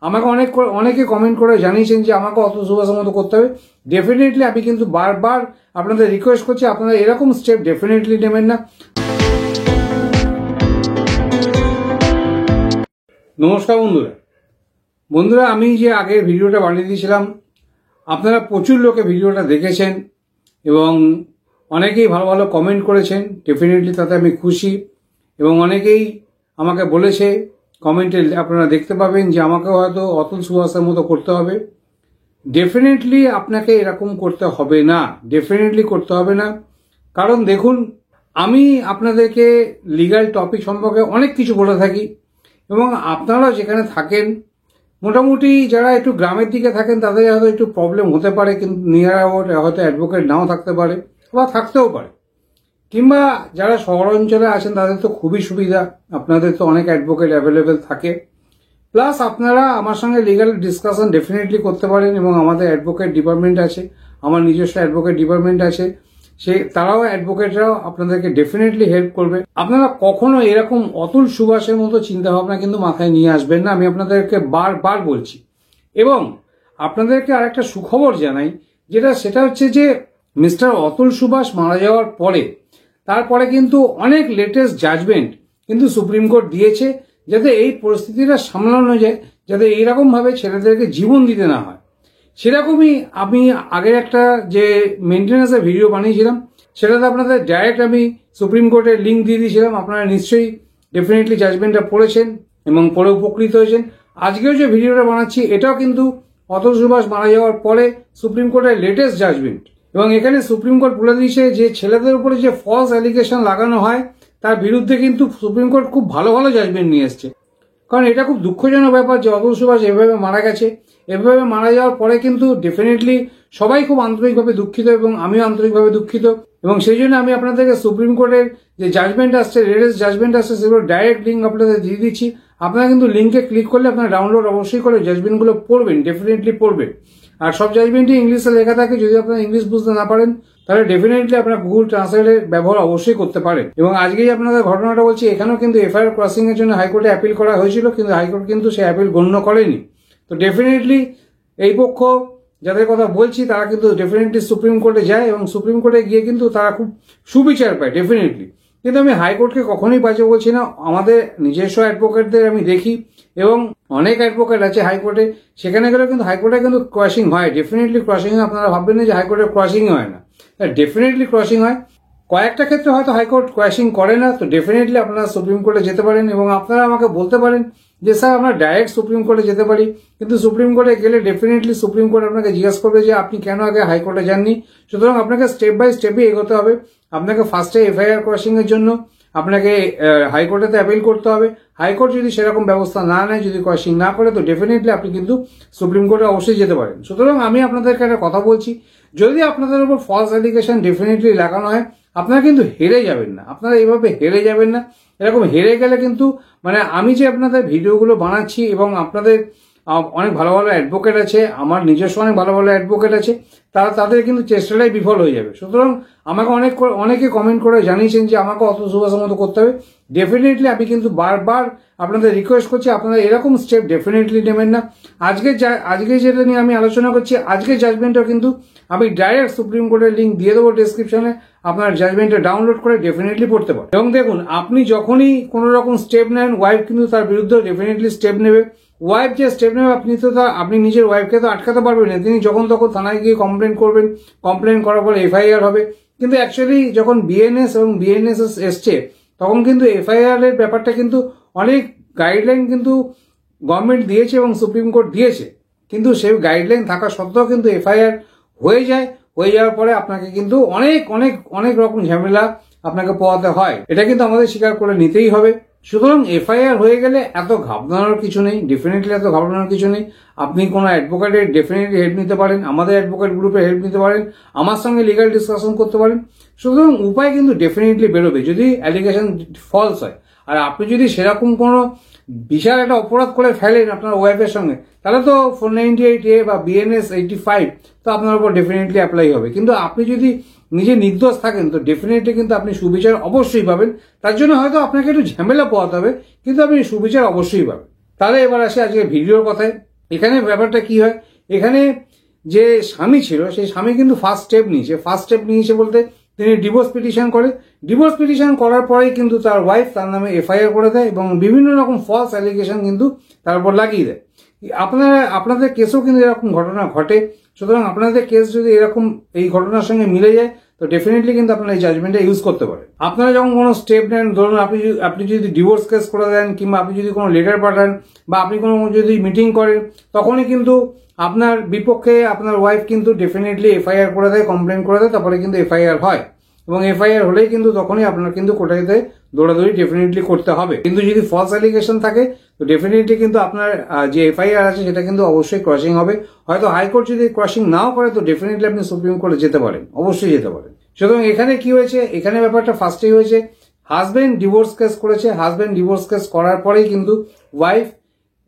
আমাকে অনেকে কমেন্ট করে জানিয়েছেন যে আমাকে অতুল সুভাষের মতো করতে হবে। ডেফিনেটলি আমি কিন্তু বারবার আপনাদের রিকোয়েস্ট করছি, আপনারা এরকম স্টেপ ডেফিনেটলি নেবেন না। নমস্কার বন্ধুরা, আমি যে আগের ভিডিওটা বানিয়ে দিয়েছিলাম, আপনারা প্রচুর লোকে ভিডিওটা দেখেছেন এবং অনেকেই ভালো ভালো কমেন্ট করেছেন। ডেফিনেটলি তাতে আমি খুশি এবং অনেকেই আমাকে বলেছে কমেন্টে, আপনারা দেখতে পাবেন যে আমাকে হয়তো অতুল সুভাষের মতো করতে হবে। ডেফিনেটলি আপনাকে এরকম করতে হবে না, ডেফিনেটলি করতে হবে না। কারণ দেখুন, আমি আপনাদেরকে লিগ্যাল টপিক সম্পর্কে অনেক কিছু বলে থাকি এবং আপনারা যেখানে থাকেন, মোটামুটি যারা একটু গ্রামের দিকে থাকেন তাদের হয়তো একটু প্রবলেম হতে পারে, কিন্তু নিয়ার অ্যাবাউট হয়তো অ্যাডভোকেট নাও থাকতে পারে বা থাকতেও পারে। কিংবা যারা শহর অঞ্চলে আছেন তাদের তো খুবই সুবিধা, আপনাদের তো অনেক অ্যাডভোকেট অ্যাভেলেবেল থাকে। প্লাস আপনারা আমার সঙ্গে লিগ্যাল ডিসকাশন ডেফিনেটলি করতে পারেন এবং আমাদের অ্যাডভোকেট ডিপার্টমেন্ট আছে, আমার নিজস্ব অ্যাডভোকেট ডিপার্টমেন্ট আছে, তারাও অ্যাডভোকেটরাও আপনাদেরকে ডেফিনেটলি হেল্প করবে। আপনারা কখনো এরকম অতুল সুভাষের মতো চিন্তা ভাবনা কিন্তু মাথায় নিয়ে আসবেন না, আমি আপনাদেরকে বারবার বলছি। এবং আপনাদেরকে আরেকটা সুখবর জানাই, সেটা হচ্ছে যে মিস্টার অতুল সুভাষ মারা যাওয়ার পরে তারপরে কিন্তু অনেক লেটেস্ট জাজমেন্ট কিন্তু সুপ্রিম কোর্ট দিয়েছে, যাতে এই পরিস্থিতিটা সামলানো যায়, যাতে এইরকম ভাবে ছেলেদেরকে জীবন দিতে না হয়। সেরকমই আমি আগের একটা যে মেনটেন্যান্সের ভিডিও বানিয়েছিলাম, সেটাতে আপনাদের ডাইরেক্ট আমি সুপ্রিম কোর্টের লিঙ্ক দিয়ে দিয়েছিলাম। আপনারা নিশ্চয়ই ডেফিনেটলি জাজমেন্টটা পড়েছেন এবং পড়ে উপকৃত হয়েছেন। আজকেও যে ভিডিওটা বানাচ্ছি, এটাও কিন্তু অতুল সুভাষ মারা যাওয়ার পরে সুপ্রিম কোর্টের লেটেস্ট জাজমেন্ট। এবং এখানে সুপ্রিম কোর্ট বলে দিয়েছে যে ছেলেদের উপরে যে ফলস অ্যালিগেশন লাগানো হয় তার বিরুদ্ধে কিন্তু সুপ্রিম কোর্ট খুব ভালো ভালো জাজমেন্ট নিয়ে এসছে। কারণ এটা খুব দুঃখজনক ব্যাপার যে অতুল সুভাষ এভাবে মারা গেছে। এভাবে মারা যাওয়ার পরে কিন্তু ডেফিনেটলি সবাই খুব আন্তরিকভাবে দুঃখিত এবং আমিও আন্তরিকভাবে দুঃখিত। এবং সেই জন্য আমি আপনাদেরকে সুপ্রিম কোর্টের যে জাজমেন্ট আসছে, লেটেস্ট জাজমেন্ট আসছে, সেগুলো ডাইরেক্ট লিঙ্ক আপনাদের দিয়ে দিচ্ছি। আপনারা কিন্তু লিঙ্কে ক্লিক করলে আপনারা ডাউনলোড অবশ্যই করে জাজমেন্টগুলো পড়বেন, ডেফিনেটলি পড়বেন। আর সব জাজমেন্টই ইংলিশে লেখা থাকে, যদি আপনারা ইংলিশ বুঝতে না পারেন তাহলে ডেফিনেটলি আপনারা গুগল ট্রান্সলেটের ব্যবহার অবশ্যই করতে পারেন। এবং আজকেই আপনাদের ঘটনাটা বলছি, এখানেও কিন্তু এফআইআর ক্রসিং এর জন্য হাইকোর্টে অ্যাপিল করা হয়েছিল, কিন্তু হাইকোর্ট কিন্তু সেই অ্যাপিল গণ্য করেনি। তো ডেফিনেটলি এই পক্ষ যাদের কথা বলছি তারা কিন্তু ডেফিনেটলি সুপ্রিম কোর্টে যায় এবং সুপ্রিম কোর্টে গিয়ে কিন্তু তারা খুব সুবিচার পায় ডেফিনেটলি। কিন্তু আমি হাইকোর্টকে কখনোই বাজে বলছি না, আমাদের নিজস্ব অ্যাডভোকেটদের আমি দেখি এবং অনেক অ্যাডভোকেট আছে হাইকোর্টে, সেখানে গেলেও কিন্তু হাইকোর্টে কিন্তু ক্রসিং হয়, ডেফিনেটলি ক্রসিং হয়। আপনারা ভাববেন না যে হাইকোর্টে ক্রসিং হয় না, ডেফিনেটলি ক্রসিং হয়। কয়েকটা ক্ষেত্রে হয়তো হাইকোর্ট ক্রসিং করে না, তো ডেফিনেটলি আপনারা সুপ্রিম কোর্টে যেতে পারেন এবং আপনারা আমাকে বলতে পারেন যে স্যার আমরা ডাইরেক্ট সুপ্রিম কোর্টে যেতে পারি, কিন্তু সুপ্রিম কোর্টে গেলে ডেফিনেটলি সুপ্রিম কোর্ট আপনাকে জিজ্ঞাসা করবে যে আপনি কেন আগে হাইকোর্টে যাননি। সুতরাং আপনাকে স্টেপ বাই স্টেপই এগোতে হবে। আপনাকে ফার্স্টে এফআইআর ক্রসিং এর জন্য আপনাকে হাইকোর্টেতে অ্যাপিল করতে হবে। হাইকোর্ট যদি সেরকম ব্যবস্থা না নেয়, যদি ক্রসিং না করে, তো ডেফিনেটলি আপনি কিন্তু সুপ্রিম কোর্টে অবশ্যই যেতে পারেন। সুতরাং আমি আপনাদেরকে একটা কথা বলছি, যদি আপনাদের উপর ফলস অ্যালিগেশন ডেফিনেটলি লাগানো হয়, আপনারা কিন্তু হেরে যাবেন না, আপনারা এইভাবে হেরে যাবেন না। এরকম হেরে গেলে কিন্তু আমি যে আপনাদের ভিডিওগুলো বানাচ্ছি এবং আপনাদের অনেক ভালো ভালো অ্যাডভোকেট আছে, আমার নিজস্ব অনেক ভালো ভালো অ্যাডভোকেট আছে, তাদের কিন্তু চেষ্টাটাই বিফল হয়ে যাবে। সুতরাং আমাকে অনেকে কমেন্ট করে জানিয়েছেন যে আমাকে অতুল সুভাষের মতো করতে হবে। ডেফিনেটলি আমি কিন্তু বারবার আপনাদের রিকোয়েস্ট করছি, আপনারা এরকম স্টেপ ডেফিনেটলি নেবেন না। আজকে যেটা নিয়ে আমি আলোচনা করছি, আজকের জাজমেন্টও কিন্তু আমি ডাইরেক্ট সুপ্রিম কোর্টের লিঙ্ক দিয়ে দেবো ডেসক্রিপশনে, আপনার জাজমেন্টটা ডাউনলোড করে ডেফিনেটলি পড়তে পারেন। এবং দেখুন, আপনি যখনই কোনো রকম স্টেপ নেন, ওয়াইফ কিন্তু তার বিরুদ্ধে ডেফিনেটলি স্টেপ নেবে। ওয়াইফ যে স্টেপ নেবে, আপনি নিজের ওয়াইফকে তো আটকাতে পারবেন না। তিনি যখন তখন থানায় গিয়ে কমপ্লেন করবেন, কমপ্লেন করার পর এফআইআর হবে। কিন্তু অ্যাকচুয়ালি যখন বিএনএস এবং বিএনএসএস এসছে, তখন কিন্তু এফআইআর এর ব্যাপারটা কিন্তু অনেক গাইডলাইন কিন্তু গভর্নমেন্ট দিয়েছে এবং সুপ্রিম কোর্ট দিয়েছে, কিন্তু সেই গাইডলাইন থাকা সত্ত্বেও কিন্তু এফআইআর হয়ে যাওয়ার পরে আপনাকে কিন্তু অনেক অনেক অনেক রকম ঝামেলা আপনাকে পোহাতে হয়। এটা কিন্তু আমাদের স্বীকার করে নিতেই হবে। সুতরাং এফআইআর হয়ে গেলে এত ঘাবড়ানোর কিছু নেই, ডেফিনেটলি এত ঘাবড়ানোর কিছু নেই। আপনি কোনো অ্যাডভোকেটের ডেফিনেটলি হেল্প নিতে পারেন, আমাদের অ্যাডভোকেট গ্রুপে হেল্প নিতে পারেন, আমার সঙ্গে লিগাল ডিসকাশন করতে পারেন। সুতরাং উপায় কিন্তু ডেফিনেটলি বেরোবে যদি অ্যালিগেশন ফলস হয়। আর আপনি যদি সেরকম কোনো বিশাল একটা অপরাধ করে ফেলেন আপনার ওয়াইফের সঙ্গে, তাহলে তো 498A বা BNS 85 তো আপনার উপর ডেফিনেটলি অ্যাপ্লাই হবে। কিন্তু আপনি যদি নিজে নির্দোষ থাকেন, তো ডেফিনেটলি কিন্তু আপনি সুবিচার অবশ্যই পাবেন। তার জন্য হয়তো আপনাকে একটু ঝামেলা পোহাতে হবে, কিন্তু আপনি সুবিচার অবশ্যই পাবেন। তাহলে এবার আসে আজকে ভিডিওর কথায়। এখানে ব্যাপারটা কি হয়, এখানে যে স্বামী ছিল সেই স্বামী কিন্তু ফার্স্ট স্টেপ নিয়েছে বলতে তিনি ডিভোর্স পিটিশন করে। ডিভোর্স পিটিশন করার পরেই কিন্তু তার ওয়াইফ তার নামে এফআইআর করে দেয় এবং বিভিন্ন রকম ফলস অ্যালিগেশন কিন্তু তার উপর লাগিয়ে দেয়। আপনাদের কেসও কিন্তু এরকম ঘটনা ঘটে। সুতরাং আপনাদের কেস যদি এরকম এই ঘটনার সঙ্গে মিলে যায় তো ডেফিনেটলি কিন্তু আপনারা এই জাজমেন্টটা ইউজ করতে পারেন। আপনারা যখন কোনো স্টেপ নেন, ধরুন আপনি যদি ডিভোর্স কেস করে দেন কিংবা আপনি যদি কোনো লেটার পাঠান বা আপনি কোনো যদি মিটিং করেন, তখনই কিন্তু আপনার বিপক্ষে আপনার ওয়াইফ কিন্তু ডেফিনেটলি এফআইআর করে দেয়, কমপ্লেন করে দেয়, তারপরে কিন্তু এফআইআর হয় এবং এফআইআর হলেই কিন্তু তখনই আপনার কিন্তু কোর্টে দৌড়াদৌড়ি ডেফিনেটলি করতে হবে। কিন্তু যদি ফলস অ্যালিগেশন থাকে তো ডেফিনেটলি কিন্তু আপনার যে এফআইআর আছে সেটা কিন্তু অবশ্যই ক্রসিং হবে। হয়তো হাইকোর্ট যদি ক্রসিং নাও করে তো ডেফিনেটলি আপনি সুপ্রিম কোর্টে যেতে পারেন, অবশ্যই যেতে পারেন। সুতরাং এখানে কি হয়েছে, এখানে ব্যাপারটা ফার্স্টেই হয়েছে হাজবেন্ড ডিভোর্স কেস করেছে, হাজবেন্ড ডিভোর্স কেস করার পরেই কিন্তু ওয়াইফ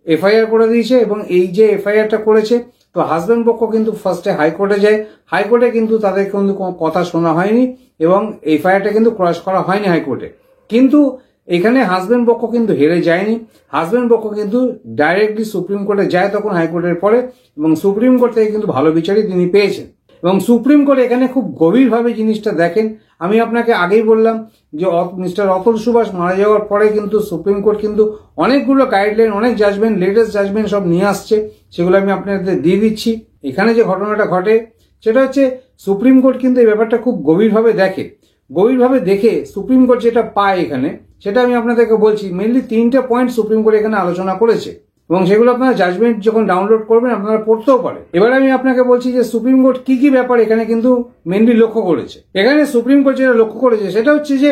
এফআইআর করে দিয়েছে এবং এই যে এফআইআরটা করেছে তো হাজবেন্ড পক্ষ কিন্তু ফার্স্টে হাইকোর্টে যায়। হাইকোর্টে কিন্তু তাদের কিন্তু কোনো কথা শোনা হয়নি এবং এফআইআরটা কিন্তু ক্রস করা হয়নি হাইকোর্টে। কিন্তু এখানে হাজবেন্ড পক্ষ কিন্তু হেরে যায়নি, হাজবেন্ড পক্ষ কিন্তু ডাইরেক্টলি সুপ্রিম কোর্টে যায় তখন হাইকোর্টের পরে এবং সুপ্রিম কোর্ট থেকে কিন্তু ভালো বিচারই তিনি পেয়েছেন এবং সুপ্রিম কোর্ট এখানে খুব গভীরভাবে জিনিসটা দেখেন। আমি আপনাকে আগেই বললাম যে মিস্টার অতুল সুভাষ মারা যাওয়ার পরে কিন্তু সুপ্রিম কোর্ট কিন্তু অনেকগুলো গাইডলাইন, অনেক জাজমেন্ট, লেটেস্ট জাজমেন্ট সব নিয়ে আসছে, সেগুলো আমি আপনাদের দিয়ে দিচ্ছি। এখানে যে ঘটনাটা ঘটে সেটা হচ্ছে সুপ্রিম কোর্ট কিন্তু এই ব্যাপারটা খুব গভীরভাবে দেখে। গভীরভাবে দেখে সুপ্রিম কোর্ট যেটা পায় এখানে সেটা আমি আপনাদেরকে বলছি। মেনলি 3টে পয়েন্ট সুপ্রিম কোর্ট এখানে আলোচনা করেছে এবং সেগুলো আপনারা জাজমেন্ট যখন ডাউনলোড করবেন আপনারা পড়তেও পারেন। এবার আমি আপনাকে বলছি যে সুপ্রিম কোর্ট কি কি ব্যাপার এখানে কিন্তু মেনলি লক্ষ্য করেছে। এখানে সুপ্রিম কোর্ট যেটা লক্ষ্য করেছে সেটা হচ্ছে যে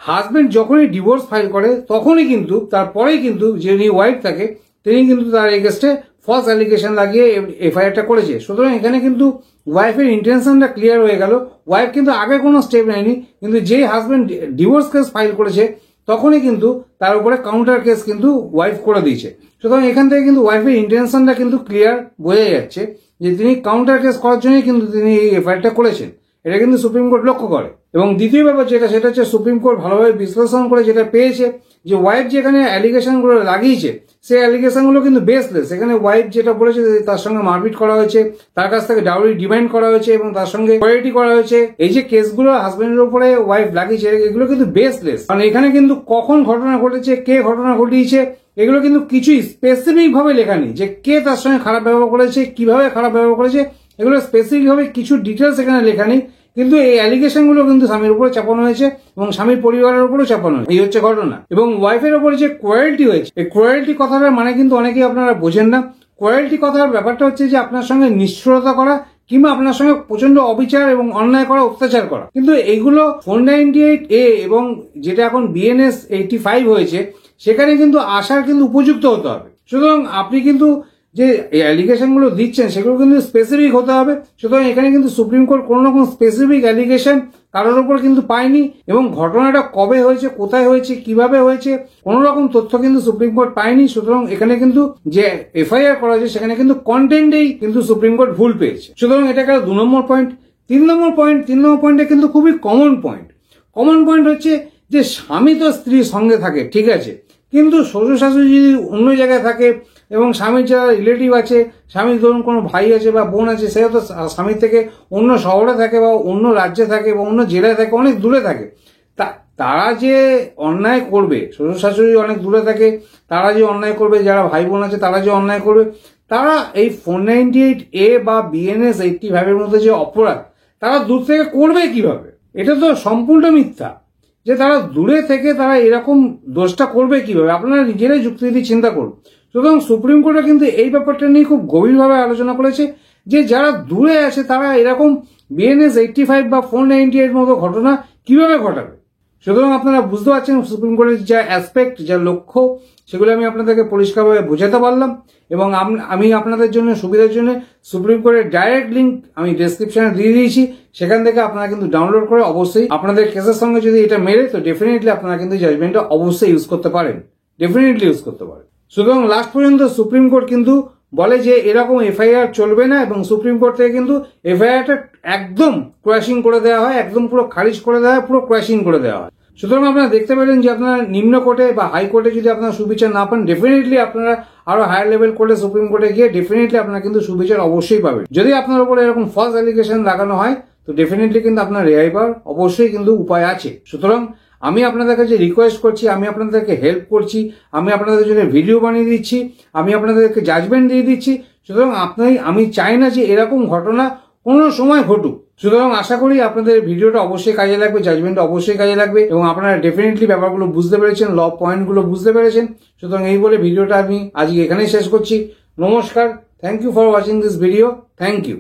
হাজবেন্ড যখনই ডিভোর্স ফাইল করে তখনই কিন্তু তারপরেই কিন্তু যিনি ওয়াইফ থাকে তিনি কিন্তু তার এগেস্টে ফলস অ্যালিগেশন লাগিয়ে এফআইআরটা করেছে। সুতরাং এখানে কিন্তু ওয়াইফের ইন্টেনশনটা ক্লিয়ার হয়ে গেল। ওয়াইফ কিন্তু আগে কোনো স্টেপ নেয়নি, কিন্তু যেই হাজবেন্ড ডিভোর্স কেস ফাইল করেছে তখনই কিন্তু তার উপরে কাউন্টার কেস কিন্তু ওয়াইফ করে দিয়েছে। সুতরাং এখান থেকে কিন্তু ওয়াইফের ইন্টেনশনটা কিন্তু ক্লিয়ার বোঝা যাচ্ছে যে তিনি কাউন্টার কেস করার জন্যই কিন্তু তিনি এই এফআইআরটা করেছেন। এটা কিন্তু সুপ্রিম কোর্ট লক্ষ্য করে। এবং দ্বিতীয় ব্যাপার সেটা হচ্ছে সুপ্রিম কোর্ট ভালোভাবে বিশ্লেষণ করে যেটা পেয়েছে যে ওয়াইফ যেখানে অ্যালিগেশন গুলো লাগিয়েছে সেই অ্যালিগেশন গুলো কিন্তু বেসলেস। এখানে ওয়াইফ যেটা বলেছে তার সঙ্গে মারপিট করা হয়েছে, তার কাছ থেকে ডাউরি ডিমান্ড করা হয়েছে এবং তার সঙ্গে কোয়ালিটি করা হয়েছে, এই যে কেসগুলো হাজবেন্ডের উপরে ওয়াইফ লাগিয়েছে এগুলো কিন্তু বেসলেস। কারণ এখানে কিন্তু কখন ঘটনা ঘটেছে, কে ঘটনা ঘটিয়েছে এগুলো কিন্তু কিছুই স্পেসিফিক ভাবে লেখা নেই যে কে তার সঙ্গে খারাপ ব্যবহার করেছে, কিভাবে খারাপ ব্যবহার করেছে, এগুলো স্পেসিফিক ভাবে কিছু ডিটেলস এখানে লেখা নেই। কিন্তু এই অ্যালিগেশন গুলো কিন্তু স্বামীর উপরে চাপানো হয়েছে এবং স্বামীর পরিবারের উপরেও চাপানো হয়েছে। এই হচ্ছে ঘটনা। এবং ওয়াইফের উপরে যে ক্রুয়েলটি হয়েছে, এই ক্রুয়েলটি কথাটার মানে কিন্তু অনেকেই আপনারা বোঝেন না। ক্রুয়েলটি কথার ব্যাপারটা হচ্ছে যে আপনার সঙ্গে নিষ্ঠুরতা করা কিংবা আপনার সঙ্গে প্রচন্ড অবিচার এবং অন্যায় করা, অত্যাচার করা। কিন্তু এইগুলো 498A এবং যেটা এখন BNS 85 হয়েছে সেখানে কিন্তু আসার কিন্তু উপযুক্ত হতে হবে। সুতরাং আপনি কিন্তু যে অ্যালিগেশন গুলো দিচ্ছেন সেগুলো কিন্তু স্পেসিফিক হতে হবে। সুতরাং এখানে কিন্তু সুপ্রিম কোর্ট কোন রকম স্পেসিফিক অ্যালিগেশন কারোর উপর কিন্তু পায়নি এবং ঘটনাটা কবে হয়েছে, কোথায় হয়েছে, কিভাবে হয়েছে কোন রকম তথ্য কিন্তু সুপ্রিম কোর্ট পায়নি। সুতরাং এখানে কিন্তু যে এফআইআর করা হয়েছে সেখানে কিন্তু কন্টেন্টেই কিন্তু সুপ্রিম কোর্ট ভুল পেয়েছে। সুতরাং এটা গেল 2 নম্বর পয়েন্ট। 3 নম্বর পয়েন্টে কিন্তু খুবই কমন পয়েন্ট হচ্ছে যে স্বামী তো স্ত্রীর সঙ্গে থাকে ঠিক আছে, কিন্তু শ্বশুর শাশুড়ি যদি অন্য জায়গায় থাকে এবং স্বামীর যারা রিলেটিভ আছে, স্বামীর ধরুন কোনো ভাই আছে বা বোন আছে, সেটা তো স্বামীর থেকে অন্য শহরে থাকে বা অন্য রাজ্যে থাকে বা অন্য জেলায় থাকে, অনেক দূরে থাকে। তারা যে অন্যায় করবে, শ্বশুর শাশুড়ি অনেক দূরে থাকে, তারা যে অন্যায় করবে, যারা ভাই বোন আছে তারা যে অন্যায় করবে, তারা এই 498A বা BNS 85 মধ্যে যে অপরাধ তারা দূর থেকে করবে কিভাবে? এটা তো সম্পূর্ণ মিথ্যা যে তারা দূরে থেকে তারা এরকম দোষটা করবে কিভাবে। আপনারা নিজেরাই যুক্তি দিয়ে চিন্তা করুন। সুতরাং সুপ্রিম কোর্টে কিন্তু এই ব্যাপারটা নিয়ে খুব গভীরভাবে আলোচনা করেছে যে যারা দূরে আছে তারা এরকম BNS 85 বা 498 মতো ঘটনা কিভাবে ঘটাবে। সুতরাং আপনারা বুঝতে পারছেন সুপ্রিম কোর্টের যা অ্যাসপেক্ট, যা লক্ষ্য, সেগুলো আমি আপনাদেরকে পরিষ্কারভাবে বোঝাতে পারলাম। এবং আমি আপনাদের জন্য সুবিধার জন্য সুপ্রিম কোর্টের ডাইরেক্ট লিঙ্ক আমি ডেসক্রিপশনে দিয়ে দিয়েছি, সেখান থেকে আপনারা কিন্তু ডাউনলোড করে অবশ্যই আপনাদের কেসের সঙ্গে যদি এটা মেলে তো ডেফিনেটলি আপনারা কিন্তু জাজমেন্টটা অবশ্যই ইউজ করতে পারেন, ডেফিনেটলি ইউজ করতে পারেন। সুতরাং লাস্ট পর্যন্ত সুপ্রিম কোর্ট কিন্তু বলে যে এরকম এফআইআর চলবে না এবং সুপ্রিম কোর্ট থেকে কিন্তু এফআইআরটা একদম ক্র্যাশিং করে দেওয়া হয়, একদম পুরো খারিজ করে দেওয়া হয়, পুরো ক্র্যাশিং করে দেওয়া হয়। সুতরাং আপনারা দেখতে পেলেন যে আপনারা নিম্ন কোর্টে বা হাইকোর্টে যদি আপনারা সুবিচার না পান, ডেফিনেটলি আপনারা আরো হায়ার লেভেল কোর্টে, সুপ্রিম কোর্টে গিয়ে ডেফিনেটলি আপনারা কিন্তু সুবিচার অবশ্যই পাবেন। যদি আপনার উপরে এরকম ফলস অ্যালিগেশন লাগানো হয় তো ডেফিনেটলি কিন্তু আপনার রেহাই পাওয়ার অবশ্যই কিন্তু উপায় আছে। সুতরাং আমি আপনাদের কাছে রিকোয়েস্ট করছি, আমি আপনাদেরকে হেল্প করছি, আমি আপনাদের জন্য ভিডিও বানিয়ে দিচ্ছি, আমি আপনাদেরকে জাজমেন্ট দিয়ে দিচ্ছি। সুতরাং আমি চাই না যে এরকম ঘটনা কোনো সময় ঘটুক। সুতরাং আশা করি আপনাদের ভিডিওটা অবশ্যই কাজে লাগবে, জাজমেন্টটা অবশ্যই কাজে লাগবে এবং আপনারা ডেফিনেটলি ব্যাপারগুলো বুঝতে পেরেছেন, ল পয়েন্টগুলো বুঝতে পেরেছেন। সুতরাং এই বলে ভিডিওটা আমি আজকে এখানেই শেষ করছি। নমস্কার, thank you for watching this video, thank you.